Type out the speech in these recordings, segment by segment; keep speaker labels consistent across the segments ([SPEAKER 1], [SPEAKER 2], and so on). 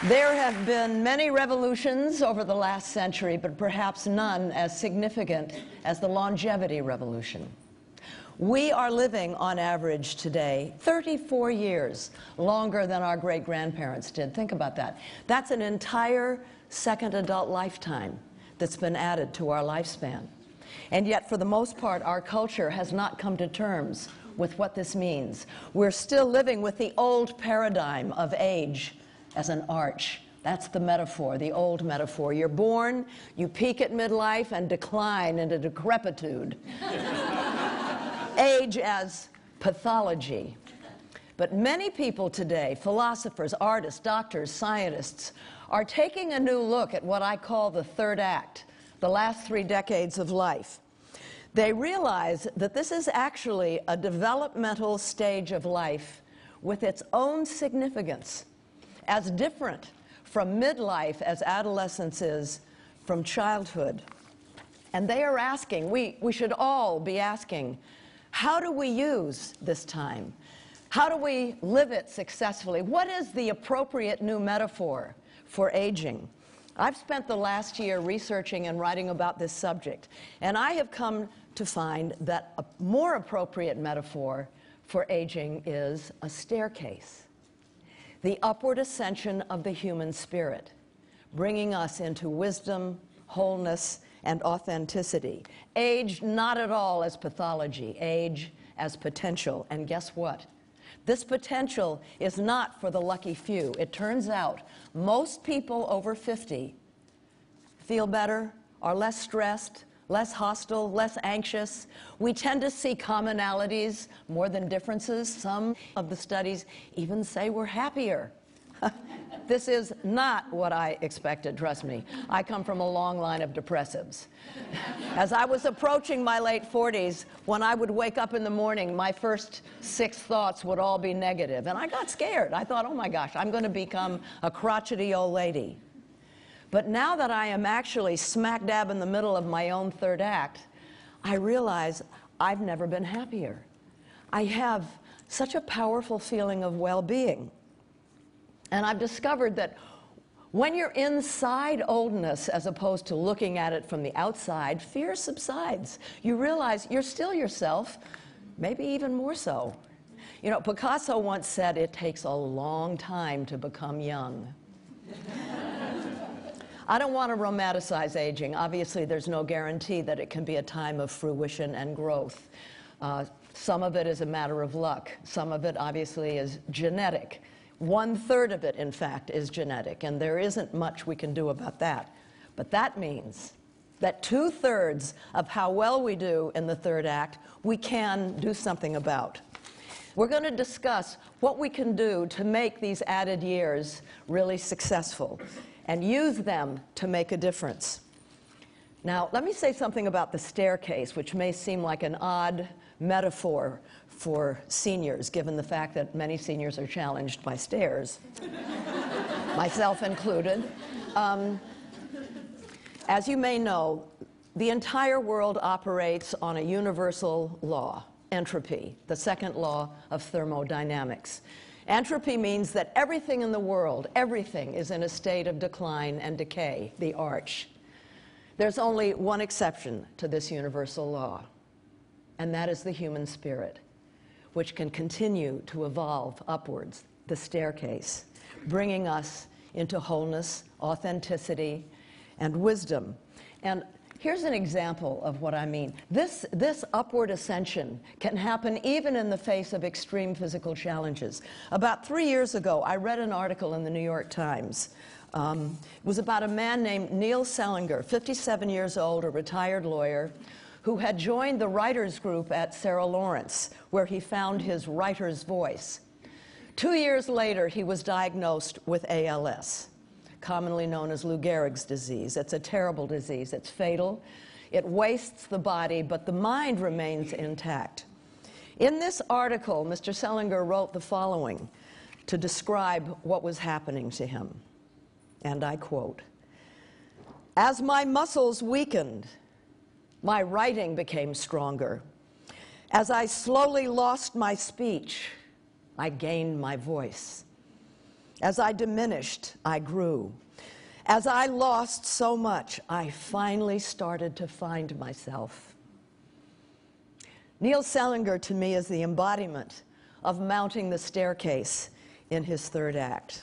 [SPEAKER 1] There have been many revolutions over the last century, but perhaps none as significant as the longevity revolution. We are living, on average today, 34 years longer than our great-grandparents did. Think about that. That's an entire second adult lifetime that's been added to our lifespan. And yet, for the most part, our culture has not come to terms with what this means. We're still living with the old paradigm of age as an arch. That's the metaphor, the old metaphor. You're born, you peak at midlife, and decline into decrepitude. Age as pathology. But many people today, philosophers, artists, doctors, scientists, are taking a new look at what I call the third act, the last 3 decades of life. They realize that this is actually a developmental stage of life with its own significance, as different from midlife as adolescence is from childhood. And they are asking, we should all be asking, how do we use this time? How do we live it successfully? What is the appropriate new metaphor for aging? I've spent the last year researching and writing about this subject, and I have come to find that a more appropriate metaphor for aging is a staircase. The upward ascension of the human spirit, bringing us into wisdom, wholeness, and authenticity. Age not at all as pathology, age as potential. And guess what? This potential is not for the lucky few. It turns out most people over 50 feel better, are less stressed, less hostile, less anxious. We tend to see commonalities more than differences. Some of the studies even say we're happier. This is not what I expected, trust me. I come from a long line of depressives. As I was approaching my late 40s, when I would wake up in the morning, my first 6 thoughts would all be negative. And I got scared. I thought, oh my gosh, I'm going to become a crotchety old lady. But now that I am actually smack dab in the middle of my own third act, I realize I've never been happier. I have such a powerful feeling of well-being. And I've discovered that when you're inside oldness, as opposed to looking at it from the outside, fear subsides. You realize you're still yourself, maybe even more so. You know, Picasso once said, it takes a long time to become young. I don't want to romanticize aging. Obviously, there's no guarantee that it can be a time of fruition and growth. Some of it is a matter of luck. Some of it, obviously, is genetic. 1/3 of it, in fact, is genetic, and there isn't much we can do about that. But that means that 2/3 of how well we do in the third act, we can do something about. We're going to discuss what we can do to make these added years really successful and use them to make a difference. Now, let me say something about the staircase, which may seem like an odd metaphor for seniors, given the fact that many seniors are challenged by stairs, myself included. As you may know, the entire world operates on a universal law, entropy, the second law of thermodynamics. Entropy means that everything in the world, everything is in a state of decline and decay, the arch. There's only one exception to this universal law, and that is the human spirit, which can continue to evolve upwards, the staircase, bringing us into wholeness, authenticity, and wisdom. And here's an example of what I mean. This upward ascension can happen even in the face of extreme physical challenges. About 3 years ago, I read an article in the New York Times. It was about a man named Neil Selinger, 57 years old, a retired lawyer, who had joined the writers group at Sarah Lawrence, where he found his writer's voice. 2 years later, he was diagnosed with ALS, commonly known as Lou Gehrig's disease. It's a terrible disease. It's fatal. It wastes the body, but the mind remains intact. In this article, Mr. Selinger wrote the following: to describe what was happening to him. And I quote, "As my muscles weakened, my writing became stronger. As I slowly lost my speech, I gained my voice. As I diminished, I grew. As I lost so much, I finally started to find myself." Neil Selinger, to me, is the embodiment of mounting the staircase in his third act.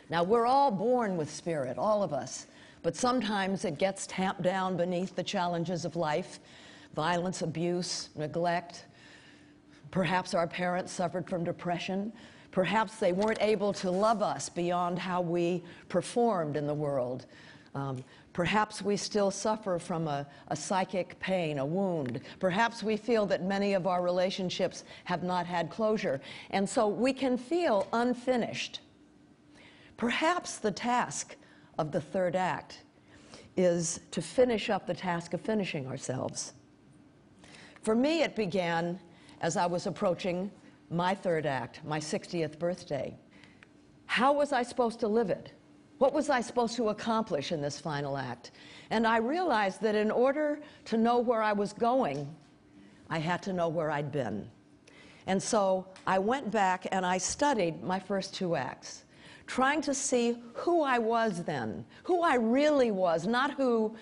[SPEAKER 1] Now, we're all born with spirit, all of us, but sometimes it gets tamped down beneath the challenges of life, violence, abuse, neglect. Perhaps our parents suffered from depression. Perhaps they weren't able to love us beyond how we performed in the world. Perhaps we still suffer from a psychic pain, a wound. Perhaps we feel that many of our relationships have not had closure, and so we can feel unfinished. Perhaps the task of the third act is to finish up the task of finishing ourselves. For me, it began as I was approaching my third act, my 60th birthday. How was I supposed to live it? What was I supposed to accomplish in this final act? And I realized that in order to know where I was going, I had to know where I'd been. And so I went back and I studied my first two acts, trying to see who I was then, who I really was, not who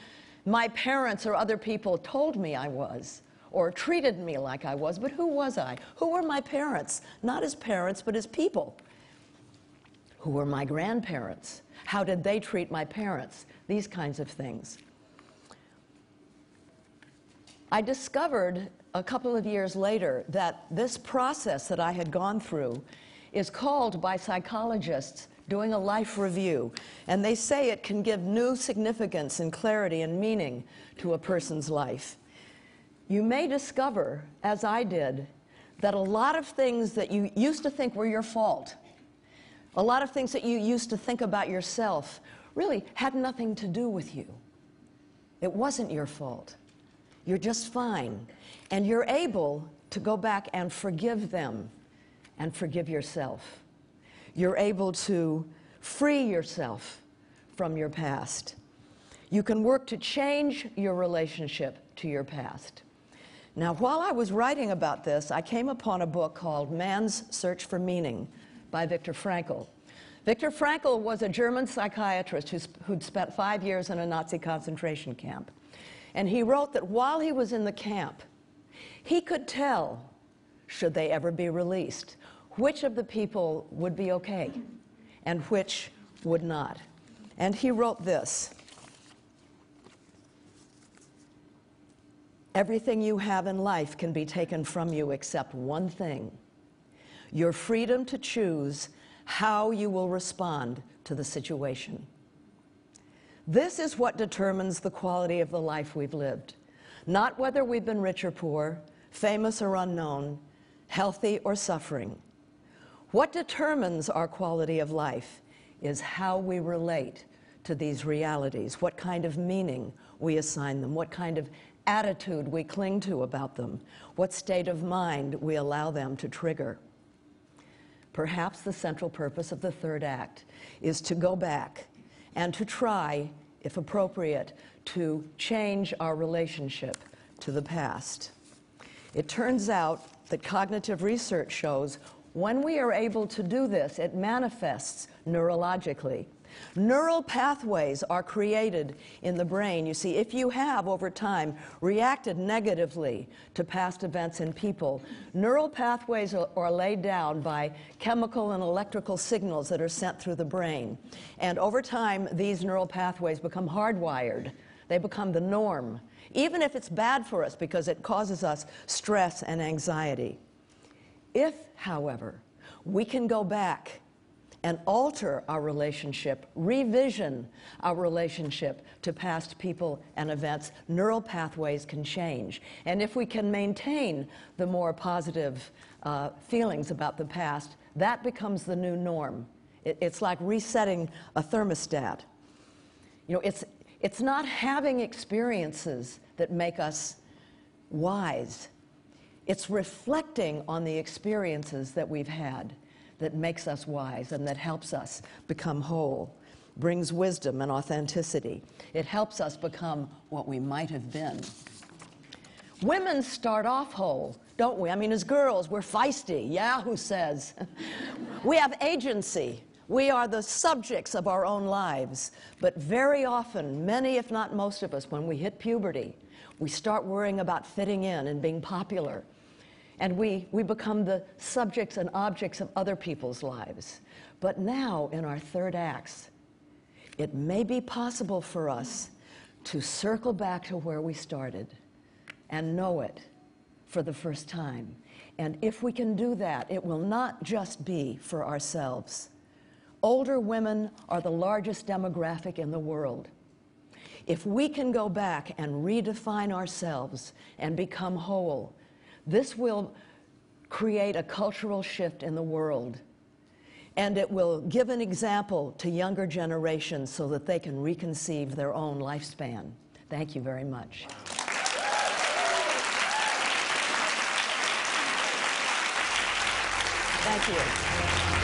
[SPEAKER 1] my parents or other people told me I was or treated me like I was, but who was I? Who were my parents? Not as parents, but as people. Who were my grandparents? How did they treat my parents? These kinds of things. I discovered a couple of years later that this process that I had gone through is called by psychologists doing a life review, and they say it can give new significance and clarity and meaning to a person's life. You may discover, as I did, that a lot of things that you used to think were your fault, a lot of things that you used to think about yourself, really had nothing to do with you. It wasn't your fault. You're just fine. And you're able to go back and forgive them and forgive yourself. You're able to free yourself from your past. You can work to change your relationship to your past. Now, while I was writing about this, I came upon a book called Man's Search for Meaning by Viktor Frankl. Viktor Frankl was a German psychiatrist who'd spent 5 years in a Nazi concentration camp. And he wrote that while he was in the camp, he could tell, should they ever be released, which of the people would be okay and which would not. And he wrote this: "Everything you have in life can be taken from you except one thing: your freedom to choose how you will respond to the situation. This is what determines the quality of the life we've lived, not whether we've been rich or poor, famous or unknown, healthy or suffering. What determines our quality of life is how we relate to these realities, what kind of meaning we assign them, what kind of attitude we cling to about them, what state of mind we allow them to trigger." Perhaps the central purpose of the third act is to go back and to try, if appropriate, to change our relationship to the past. It turns out that cognitive research shows when we are able to do this, it manifests neurologically. Neural pathways are created in the brain. You see, if you have, over time, reacted negatively to past events and people, neural pathways are laid down by chemical and electrical signals that are sent through the brain. And over time, these neural pathways become hardwired. They become the norm, even if it's bad for us because it causes us stress and anxiety. If, however, we can go back and alter our relationship, revision our relationship to past people and events, neural pathways can change. And if we can maintain the more positive feelings about the past, that becomes the new norm. It's like resetting a thermostat. You know, it's not having experiences that make us wise. It's reflecting on the experiences that we've had that makes us wise and that helps us become whole, brings wisdom and authenticity. It helps us become what we might have been. Women start off whole, don't we? I mean, as girls, we're feisty. Yeah, who says? We have agency. We are the subjects of our own lives. But very often, many if not most of us, when we hit puberty, we start worrying about fitting in and being popular. And we become the subjects and objects of other people's lives. But now, in our third acts, it may be possible for us to circle back to where we started and know it for the first time. And if we can do that, it will not just be for ourselves. Older women are the largest demographic in the world. If we can go back and redefine ourselves and become whole, this will create a cultural shift in the world. And it will give an example to younger generations so that they can reconceive their own lifespan. Thank you very much. Thank you.